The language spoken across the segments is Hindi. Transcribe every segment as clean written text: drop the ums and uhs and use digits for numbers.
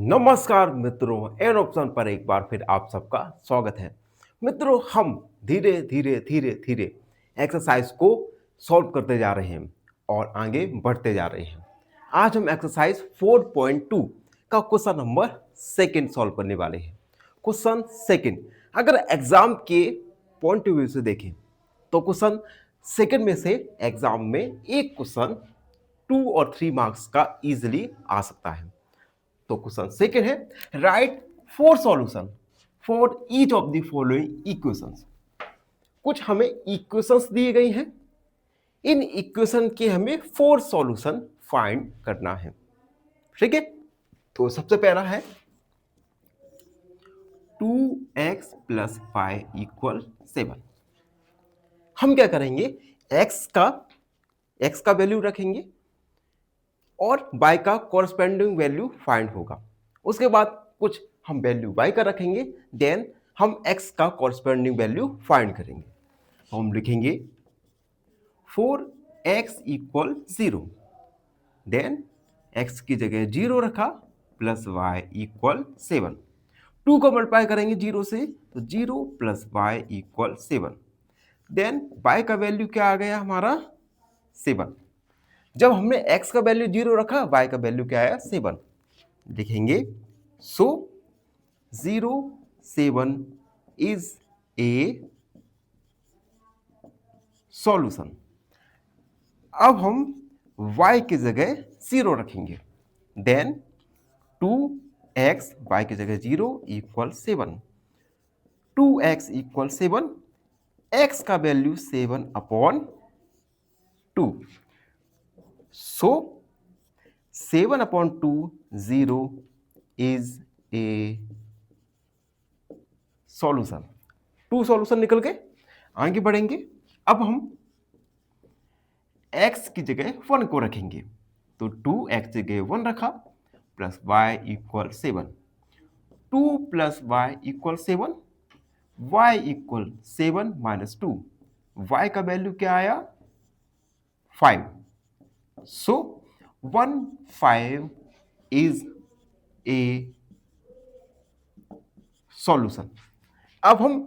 नमस्कार मित्रों, एन ऑप्शन पर एक बार फिर आप सबका स्वागत है। मित्रों, हम धीरे धीरे धीरे धीरे एक्सरसाइज को सॉल्व करते जा रहे हैं और आगे बढ़ते जा रहे हैं। आज हम एक्सरसाइज 4.2 का क्वेश्चन नंबर सेकंड सॉल्व करने वाले हैं। क्वेश्चन सेकंड, अगर एग्जाम के पॉइंट ऑफ व्यू से देखें तो क्वेश्चन सेकंड में से एग्जाम में एक क्वेश्चन 2 और 3 मार्क्स का इजीली आ सकता है। तो क्वेश्चन सेकंड है, right 4 solution for each of the following equations. कुछ हमें इक्वेशंस दिए गई हैं, इन इक्वेशन के हमें 4 सॉल्यूशन फाइंड करना है। ठीक है, तो सबसे पहला है 2x प्लस फाइव इक्वल 7। हम क्या करेंगे, x का वैल्यू रखेंगे और y का कॉरस्पेंडिंग वैल्यू फाइंड होगा। उसके बाद कुछ हम वैल्यू y का रखेंगे, देन हम x का कॉरस्पेंडिंग वैल्यू फाइंड करेंगे। तो हम लिखेंगे 4x इक्वल 0, देन x की जगह 0 रखा प्लस y इक्वल 7। 2 को मल्टीप्लाई करेंगे 0 से, तो 0 plus y equal 7। Then y का वैल्यू क्या आ गया हमारा 7। जब हमने x का वैल्यू 0 रखा, y का वैल्यू क्या आया 7। लिखेंगे सो 0 7 इज ए सॉल्यूशन। अब हम y की जगह 0 रखेंगे, देन 2x y की जगह 0 इक्वल 7। 2x इक्वल 7, x का value 7 upon 2। So 7 upon 2 0 is a solution. 2 solution निकल गए, आगे बढ़ेंगे। अब हम x की जगह 1 को रखेंगे, तो 2x जगह 1 रखा plus y equal 7। 2 plus y equal 7, y equal 7 minus 2, y का वैल्यू क्या आया 5। So 1 5 is a solution. अब हम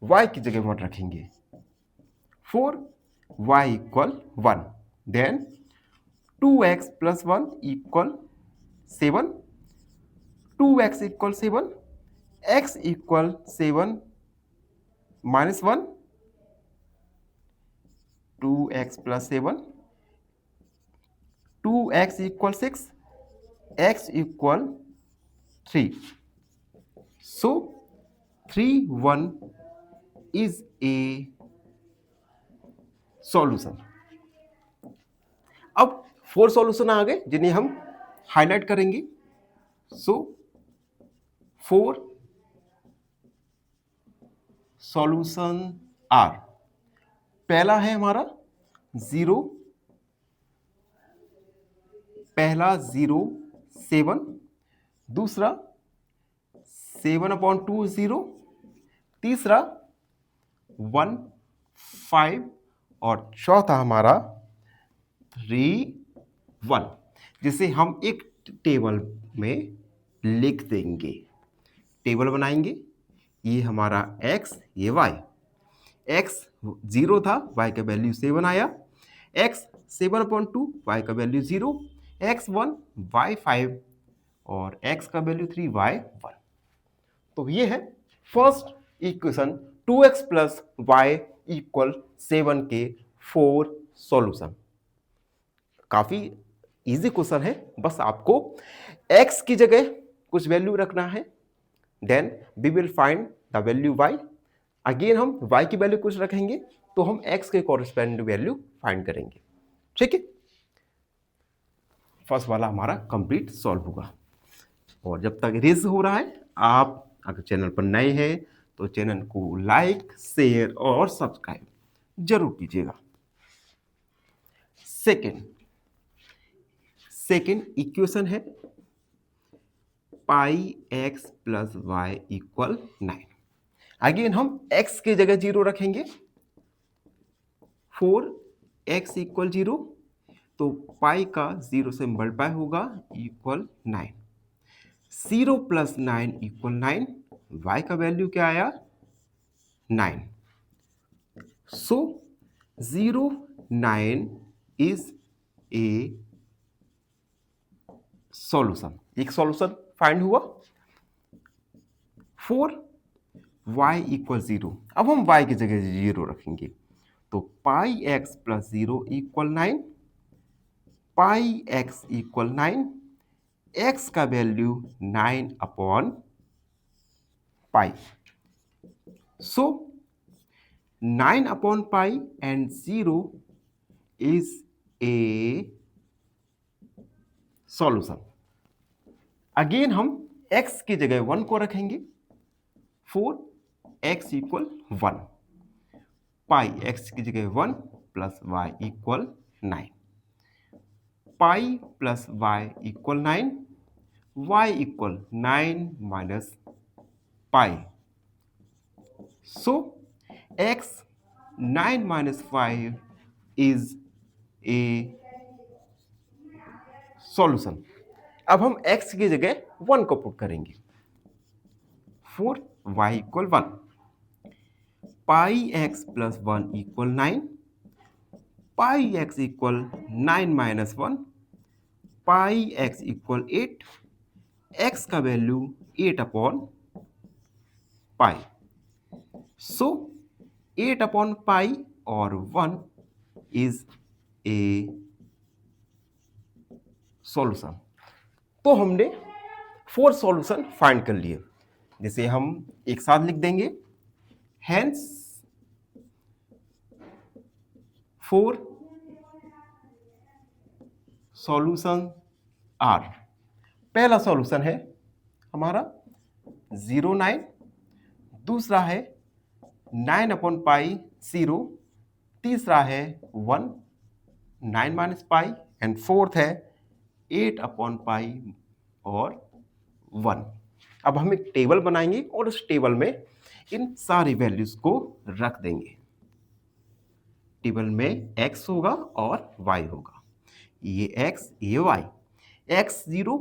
y की जगह 1 रखेंगे, 4 y equal 1, then 2x plus 1 equal 7। 2x equal 7, x equal 7 minus 1, 2x plus 7, 2x equal 6, x equal 3। So 3 1 is a solution. अब 4 सॉल्यूशन आ गए जिन्हें हम हाईलाइट करेंगे। सो 4 सॉल्यूशन आर, पहला है हमारा 0, पहला 0 7, दूसरा 7 अपॉन 2 0, तीसरा 1 5 और चौथा हमारा 3 1, जिसे हम एक टेबल में लिख देंगे। टेबल बनाएंगे, ये हमारा x, ये y। x 0 था, y का वैल्यू 7 आया, x 7 अपॉन 2, y का वैल्यू 0, x 1, y 5 और x का वैल्यू 3, y 1। तो ये है first equation 2x plus y equal 7 के 4 सॉल्यूशन। काफी इजी क्वेश्चन है, बस आपको x की जगह कुछ वैल्यू रखना है, then we will find the value y। Again हम y की वैल्यू कुछ रखेंगे तो हम x के कॉरेस्पेंडिंग वैल्यू फाइंड करेंगे। ठीक है, फर्स्ट वाला हमारा कंप्लीट सॉल्व होगा। और जब तक रेज हो रहा है, आप अगर चैनल पर नए हैं तो चैनल को लाइक शेयर और सब्सक्राइब जरूर कीजिएगा। सेकेंड इक्वेशन है pi x plus y equal 9। Again हम x की जगह 0 रखेंगे, 4x इक्वल 0, तो पाई का 0 से मल्टीप्लाई होगा इक्वल 9। 0 प्लस 9 इक्वल 9, y का वैल्यू क्या आया 9. सो 0 9 इज ए सॉल्यूशन. एक सॉल्यूशन फाइंड हुआ. 4 y इक्वल 0. अब हम y की जगह 0 रखेंगे तो पाई एक्स प्लस 0 इक्वल 9, पाई एक्स इक्वल 9, एक्स का value 9 upon pi. So 9 upon pi and 0 is a solution. Again हम x की जगह 1 को रखेंगे. 4 x इक्वल 1, पाई x की जगह 1 plus y equal 9, pi plus y equal 9, y equal 9 minus pi. So x 9 minus 5 is a solution. अब हम x की जगह 1 को पुट करेंगे. 4 y इक्वल 1, पाई x प्लस 1 इक्वल 9, पाई x इक्वल 9 माइनस 1, पाई x इक्वल 8, x का वैल्यू 8 अपॉन पाई. सो 8 अपॉन पाई और 1 इज ए सॉल्यूशन. तो हमने 4 सॉल्यूशन फाइंड कर लिए, जिसे हम एक साथ लिख देंगे. Hence 4 solution are. पहला सॉल्यूशन है हमारा 0 9, दूसरा है 9 अपॉन पाई 0, तीसरा है 1 9 माइनस पाई एंड फोर्थ है 8 अपॉन पाई और 1. अब हम एक टेबल बनाएंगे और उस टेबल में इन सारी वैल्यूज को रख देंगे. टेबल में x होगा और y होगा. ये x ये y. x 0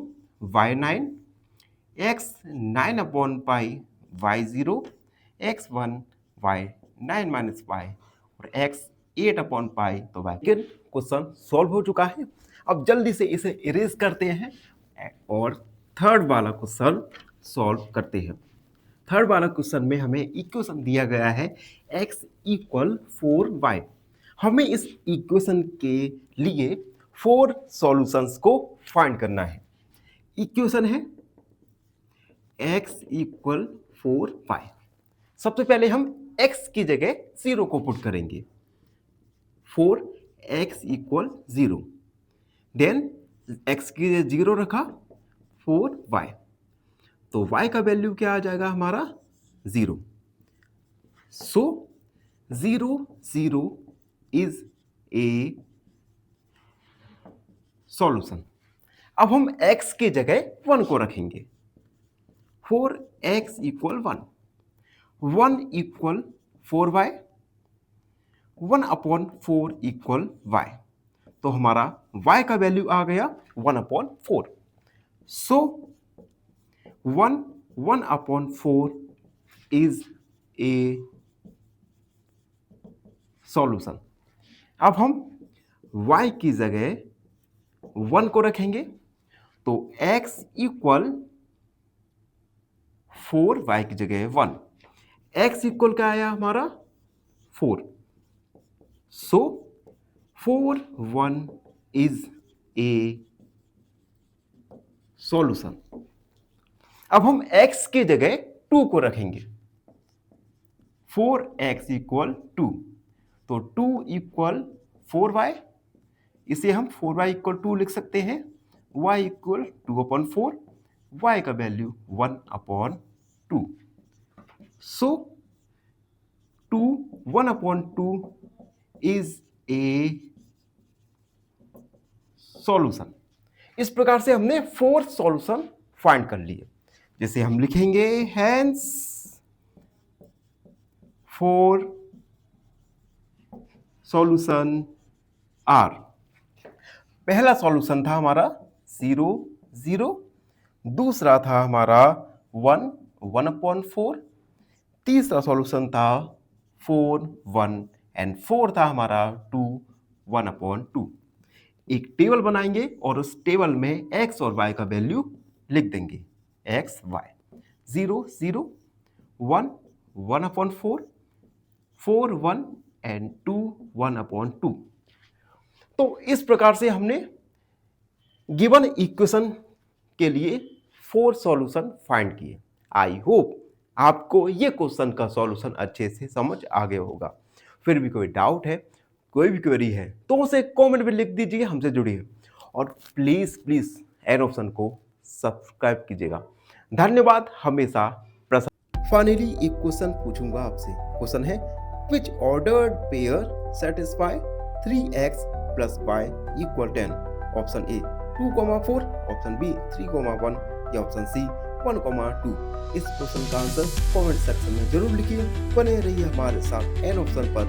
y 9, x 9 upon pi y 0, x 1 y 9 minus pi और x 8 अपॉन पाई. तो y क्वेश्चन सॉल्व हो चुका है. अब जल्दी से इसे इरेज करते हैं और थर्ड वाला क्वेश्चन सॉल्व करते हैं. थर्ड वाला क्वेश्चन में हमें इक्वेशन दिया गया है x इक्वल 4y. हमें इस इक्वेशन के लिए 4 सॉल्यूशंस को फाइंड करना है. इक्वेशन है x इक्वल 4y. सबसे पहले हम x की जगह 0 को पुट करेंगे. 4x equal 0. देन x की जगह 0 रखा, 4y. तो y का वैल्यू क्या आ जाएगा हमारा 0. सो 0 0 इज ए सॉल्यूशन. अब हम x की जगह 1 को रखेंगे. 4x equal 1, 1 equal 4y, 1 upon 4 equal y. तो हमारा y का वैल्यू आ गया 1 upon 4. So 1 upon 4 is a solution. अब हम y की जगह 1 को रखेंगे तो x इक्वल 4, y की जगह 1, x इक्वल क्या आया हमारा 4. सो 4 1 इज ए सॉल्यूशन. अब हम x की जगह 2 को रखेंगे. 4x इक्वल 2, तो 2 इक्वल 4y. इसे हम 4y इक्वल 2 लिख सकते हैं. y इक्वल 2 अपॉन 4, y का value 1 upon 2. So 2 1 upon 2 is a solution. इस प्रकार से हमने 4 सॉल्यूशन फाइंड कर लिए, जैसे हम लिखेंगे हेंस 4 सॉल्यूशन आर. पहला सॉल्यूशन था हमारा 0 0, दूसरा था हमारा 1/4। तीसरा सॉल्यूशन था 4/1 एंड 4 था हमारा 2/1/2। एक टेबल बनाएंगे और उस टेबल में x और y का वैल्यू लिख देंगे। x y 0 0 1 1/4 4 1 and 2 1/2। तो इस प्रकार से हमने गिवन इक्वेशन के लिए 4 सॉल्यूशन फाइंड किए। आई होप आपको ये क्वेश्चन का सॉल्यूशन अच्छे से समझ आ गया होगा। फिर भी कोई डाउट है, कोई भी क्वेरी है तो उसे कमेंट में लिख दीजिए, हमसे जुड़िए और प्लीज प्लीज एन ऑप्शन को सब्सक्राइब कीजिएगा। धन्यवाद हमेशा। फाइनली एक क्वेश्चन पूछूंगा आपसे। क्वेश्चन है which ordered pair satisfy 3x + y = 10। Option A 2,4, option B 3,1 या ऑप्शन सी 1,2। इस क्वेश्चन का आंसर कमेंट सेक्शन में जरूर लिखिए। बने रहिए हमारे साथ एन ऑप्शन पर।